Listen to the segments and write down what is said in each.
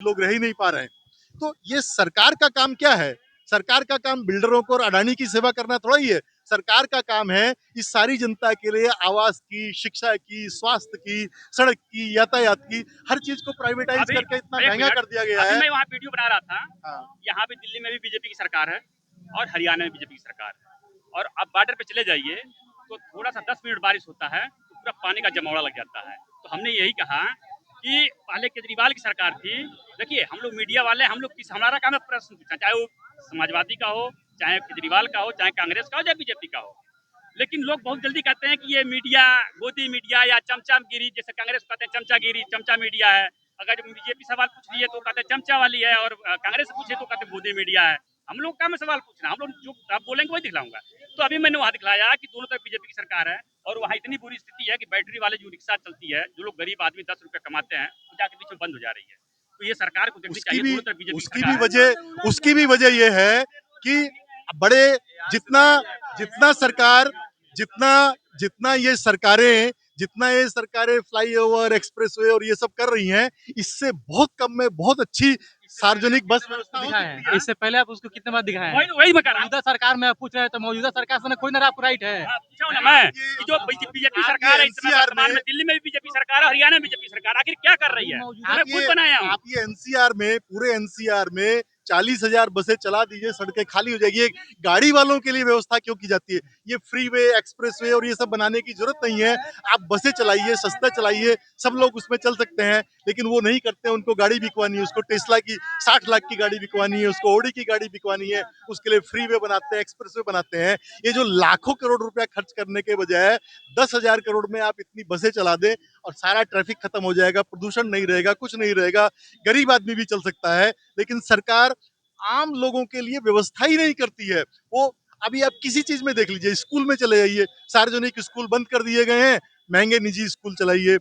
लोग रह ही नहीं पा रहे हैं। तो ये सरकार का काम क्या है? सरकार का काम बिल्डरों को और अडानी की सेवा करना थोड़ा ही है। सरकार का काम है इस सारी जनता के लिए आवास की, शिक्षा की, स्वास्थ्य की, सड़क की, यातायात की, हर चीज को प्राइवेटाइज अभी करके इतना एक महंगा मिनट, कर दिया गया अभी है। मैं वहाँ वीडियो बना रहा था। हाँ। यहाँ पे दिल्ली में भी बीजेपी की सरकार है और हरियाणा में बीजेपी की सरकार है। और अब बॉर्डर पे चले जाइए तो थोड़ा सा 10 मिनट बारिश होता है तो पूरा पानी का जमावड़ा लग जाता है। तो हमने यही कहा कि पहले केजरीवाल की सरकार थी। देखिए हम लोग मीडिया वाले, हम लोग किस, हमारा काम है प्रश्न पूछना, चाहे वो समाजवादी का हो, चाहे केजरीवाल का हो, चाहे कांग्रेस का हो, चाहे बीजेपी का हो। लेकिन लोग बहुत जल्दी कहते हैं कि ये मीडिया, गोदी मीडिया या चमचागिरी, जैसे कांग्रेस कहते हैं चमचागिरी, चमचा मीडिया है। अगर बीजेपी सवाल पूछ रही है तो कहते हैं चमचा वाली है, और कांग्रेस पूछे तो कहते हैं गोदी मीडिया है। हम लोग का में सवाल पूछना, हम लोग जो आप बोलेंगे वही दिखलाऊंगा। तो अभी मैंने वहाँ दिखलाया कि दोनों तरफ बीजेपी की सरकार है और वहाँ इतनी बुरी स्थिति है कि बैटरी वाले जो रिक्शा चलती है, जो लोग गरीब आदमी 10 रुपए कमाते हैं, वो जाके बीच में बंद हो जा रही है। तो ये सरकार को देखनी चाहिए, दोनों तरफ बीजेपी उसकी सरकार है। उसकी भी वजह ये है कि बड़े जितना जितना सरकार जितना जितना ये सरकारें फ्लाईओवर, एक्सप्रेसवे और ये सब कर रही हैं, इससे बहुत कम में बहुत अच्छी सार्वजनिक बस व्यवस्था हो दिखाए सकती हैं। है। इससे पहले आप उसको कितने बार दिखाए हैं? वही मैं कह रहा हूँ। मौजूदा सरकार में आप पूछ रहे हैं तो मौजूदा सरकार से कोई ना आपको राइट है। हाँ, पूछा हूं ना मैं कि जो बीजेपी सरकार है इस समय वर्तमान में, दिल्ली में भी बीजेपी सरकार है, हरियाणा में बीजेपी सरकार, आखिर क्या कर रही है? मैं खुद बनाया हूँ। आप ये एनसीआर में, पूरे एनसीआर में 40,000 बसें चला दीजिए, सड़कें खाली हो जाएगी। गाड़ी वालों के लिए व्यवस्था क्यों की जाती है? ये फ्रीवे, एक्सप्रेसवे और ये सब बनाने की जरूरत नहीं है। आप बसें चलाइए, सस्ता चलाइए, सब लोग उसमें चल सकते हैं, लेकिन वो नहीं करते। उनको गाड़ी बिकवानी है, उसको टेस्ला की 60 लाख की गाड़ी बिकवानी है, उसको ऑडी की गाड़ी बिकवानी है, उसके लिए फ्रीवे बनाते हैं, एक्सप्रेसवे बनाते हैं। ये जो लाखों करोड़ रुपया खर्च करने के बजाय 10,000 करोड़ में आप इतनी बसें चला दें और सारा ट्रैफिक खत्म हो जाएगा, प्रदूषण नहीं रहेगा, कुछ नहीं रहेगा, गरीब आदमी भी चल सकता है। लेकिन सरकार आम लोगों के लिए व्यवस्था ही नहीं करती है। वो अभी आप किसी चीज में देख लीजिए, स्कूल में चले जाइए, सार्वजनिक स्कूल बंद कर दिए गए हैं, महंगे निजी स्कूल चलाइए,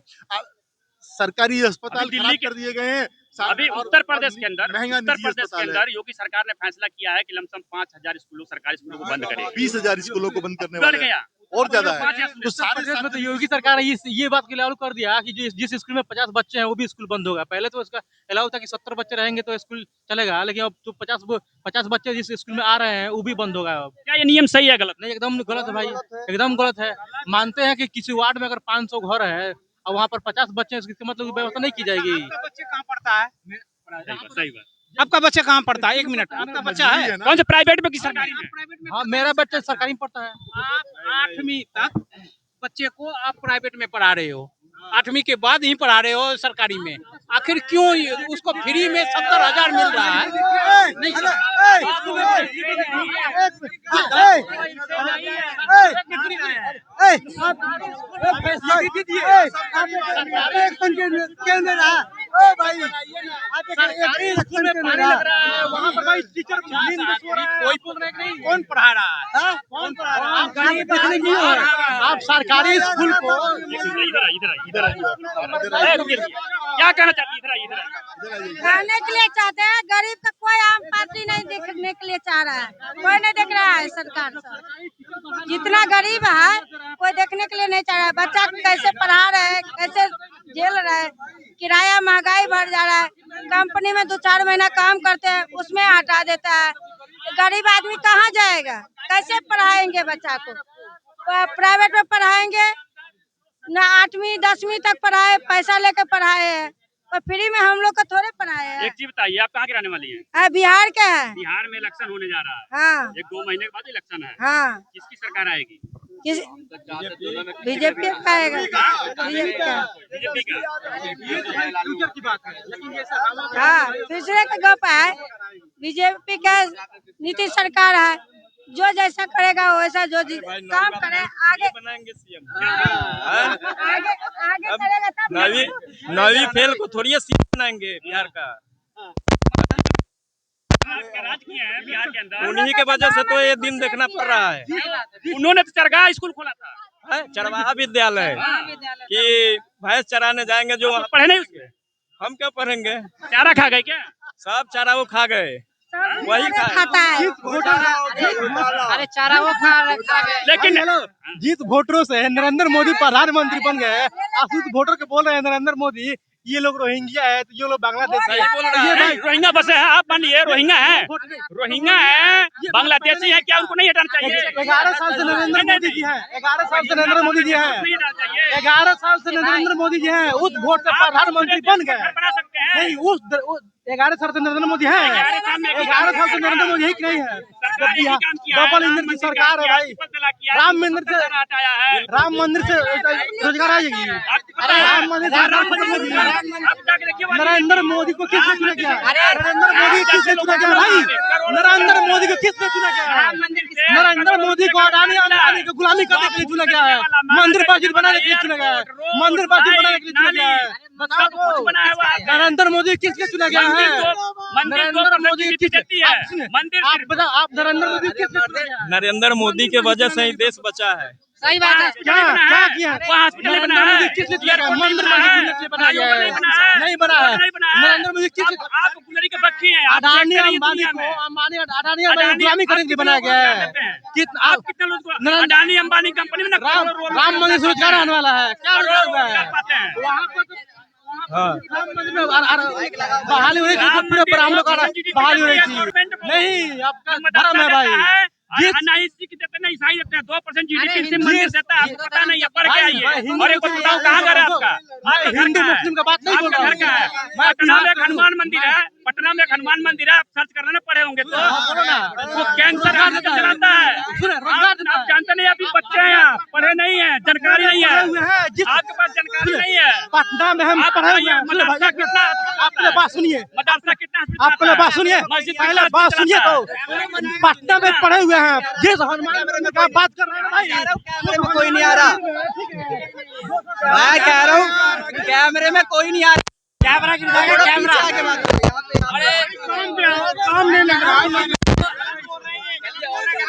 सरकारी अस्पताल खराब कर दिए गए हैं। अभी उत्तर प्रदेश के अंदर, महंगा उत्तर निजी प्रदेश के अस्पताल है। अंदर योगी सरकार ने फैसला किया है कि लमसम 5,000 स्कूलों, सरकारी स्कूलों को बंद करेगी। 20,000 स्कूलों को बंद करने बढ़ वाले हैं। गया और ज्यादा है। तो उत्तर प्रदेश में तो योगी सरकार ने ये बात के लागू कर दिया कि जिस स्कूल में 50 बच्चे हैं वो भी स्कूल बंद होगा। पहले तो इसका अलाउ था कि 70 बच्चे रहेंगे तो स्कूल चलेगा, लेकिन अब तो 50 बच्चे जिस स्कूल में आ रहे हैं वो भी बंद होगा। अब क्या ये नियम सही है गलत? नहीं, एकदम गलत है भाई, एकदम गलत है। मानते हैं कि किसी वार्ड में अगर 500 घर है और वहाँ पर 50 बच्चे हैं, इसका मतलब व्यवस्था नहीं की जाएगी। बच्चे कहाँ पढ़ता है? सही बात। आपका बच्चा कहाँ पढ़ता है? 1 मिनट, आपका बच्चा है? कौन से प्राइवेट में कि सरकारी में? प्राइवेट में हाँ, मेरा बच्चा सरकारी में पढ़ता है। आप 8वीं तक बच्चे को आप प्राइवेट में पढ़ा रहे हो, 8वीं के बाद ही पढ़ा रहे हो सरकारी में। आखिर क्यों उसको फ्री में 70,000 मिल रहा है? नहीं सरकारी स्कूल में पानी लग रहा है, वहाँ पर भाई टीचर नींद में सो रहा है, कोई बोल रहे नहीं, कौन पढ़ा रहा है? कौन पढ़ा रहा है? आप गरीब आदमी क्यों हो? आप सरकारी स्कूल को क्या कहना चाहती है? इधर खाने के लिए चाहते हैं, गरीब का कोई आम पार्टी नहीं देखने के लिए चाह रहा है, कोई नहीं देख रहा है। सरकार सब जितना गरीब है कोई देखने के लिए नहीं चाह रहा है। बच्चा कैसे पढ़ा रहे हैं, कैसे झेल रहे हैं, किराया महंगाई बढ़ जा रहा है। कंपनी में 2-4 महीना काम करते हैं, उसमें हटा देता है। गरीब आदमी कहाँ जाएगा, कैसे पढ़ाएंगे बच्चा को? प्राइवेट में पढ़ाएंगे ना, 8वीं 10वीं तक पढ़ाए, पैसा लेकर पढ़ाए हैं और फ्री में हम लोग को थोड़े पढ़ाए हैं। एक चीज बताइए, आप कहाँ के रहने वाली हैं? बिहार के है। बिहार में इलेक्शन होने जा रहा है। हाँ 1-2 महीने के बाद इलेक्शन है। हाँ, किसकी सरकार आएगी? किस बीजेपी का आएगा, बीजेपी का। बीजेपी का। फ्यूचर की बात है, लेकिन ये सब हाँ, दूसरे का गप है। बीजेपी का नीतीश सरकार है, जो जैसा करेगा वैसा, जो काम करे आगे बनाएंगे सीएम। आगे आगे करेगा तब। नवी फेल को थोड़ी सीएम बनाएंगे बिहार का। राज किया है बिहार के अंदर, उन्हीं के वजह से तो ये दिन देखना पड़ रहा है। उन्होंने तो चरगाह स्कूल खोला था, चरवाहा विद्यालय कि भैंस चराने जाएंगे जो वहाँ। पढ़े नहीं उसके? हम क्या पढ़ेंगे? चारा खा गए क्या? सब चारा वो खा गए, वही खाता है। अरे चारा वो खा गए। लेकिन जीत वोटरों से नरेंद्र मोदी प्रधानमंत्री बन गए। आशीष वोटर के बोल रहे हैं नरेंद्र मोदी ये लोग रोहिंग्या है तो ये लोग बांग्लादेश है। बोल रहा ये है भाई रोहिंग्या बसे हैं, आप मानिए रोहिंग्या है, रोहिंग्या है, बांग्लादेशी है, क्या उनको नहीं हटाना चाहिए? 11 साल से नरेंद्र मोदी जी हैं, 11 साल से नरेंद्र मोदी जी हैं, नहीं हटाना चाहिए। 11 साल से नरेंद्र मोदी जी हैं, उस वोट से प्रधानमंत्री बन गए। घर बना सकते हैं। नहीं उस 11 साल से नरेंद्र मोदी हैं, 11 साल से नरेंद्र मोदी ही कि नहीं है। सरकार ने काम किया है, डबल इंजन की सरकार है भाई। राम मंदिर से हटाया है, राम मंदिर से रोजगार आएगी। अरे राम मंदिर से नरेंद्र मोदी को किसने चुना गया? नरेंद्र मोदी किसने चुना गया भाई? नरेंद्र मोदी को किसने चुना गया? नरेंद्र मोदी को अडानी को गुलामी करने के लिए चुना गया है, मंदिर मस्जिद बनाने के लिए चुना गया है, मंदिर मस्जिद बनाने के लिए चुना गया है। बताओ तो नरेंद्र मोदी किसने चुना गया है? नरेंद्र मोदी किसने? आप बताओ, आप नरेंद्र मोदी किसने चुना गया है? नरेंद्र मोदी के वजह से ही देश बचा है। सही बात है। क्या क्या किया? नरेंद्र मोदी किसने चुना गया? मंदिर मस्जिद बना गया है, नहीं बना है। नरेंद्र मोदी किसने? आप गुलरी के बच्चे हैं, अडानी अंबानी को गुलामी करने के लिए बनाया गया है। कितना आप कितने लोग अडानी अंबानी कंपनी में ना राम मंदिर से रोजगार आने वाला है, क्या रोजगार हुआ है वहाँ पर? बहाली हो रही थी, पूरे ब्राह्मणों का बहाली हो रही थी। नहीं, आपका धर्म है भाई। सिख देते हैं, ईसाई देते हैं, 2% जीडीपी से मंदिर देता है, आपको पता नहीं है, पढ़ के आइए। और एक बात बताओ, कहाँ घर है आपका? हिंदू मुस्लिम का बात नहीं बोल रहा घर का है। पटना में एक हनुमान मंदिर है, पटना में एक हनुमान मंदिर है, आप सर्च करना ना पढ़े होंगे तो। वो कैंसर चलाता है, आप जानते नहीं, अभी बच्चे हैं, आप पढ़े नहीं है, जानकारी नहीं है, आपके पास जानकारी नहीं है। पटना में हम पढ़े हुए हैं। मदरसा कितना, आपने बात सुनिए, मदरसा कितना, आपने बात सुनिए, पहले बात सुनिए तो। पटना में पढ़े हुए हैं, जिस हनुमान मंदिर का बात कर रहे हैं भाई, कैमरे में कोई नहीं आ रहा, मैं कह रहा हूँ कैमरे में कोई नहीं आ रहा। कैमरा गिर जाएगा, कैमरा आगे बात करो। काम नहीं लग रहा है।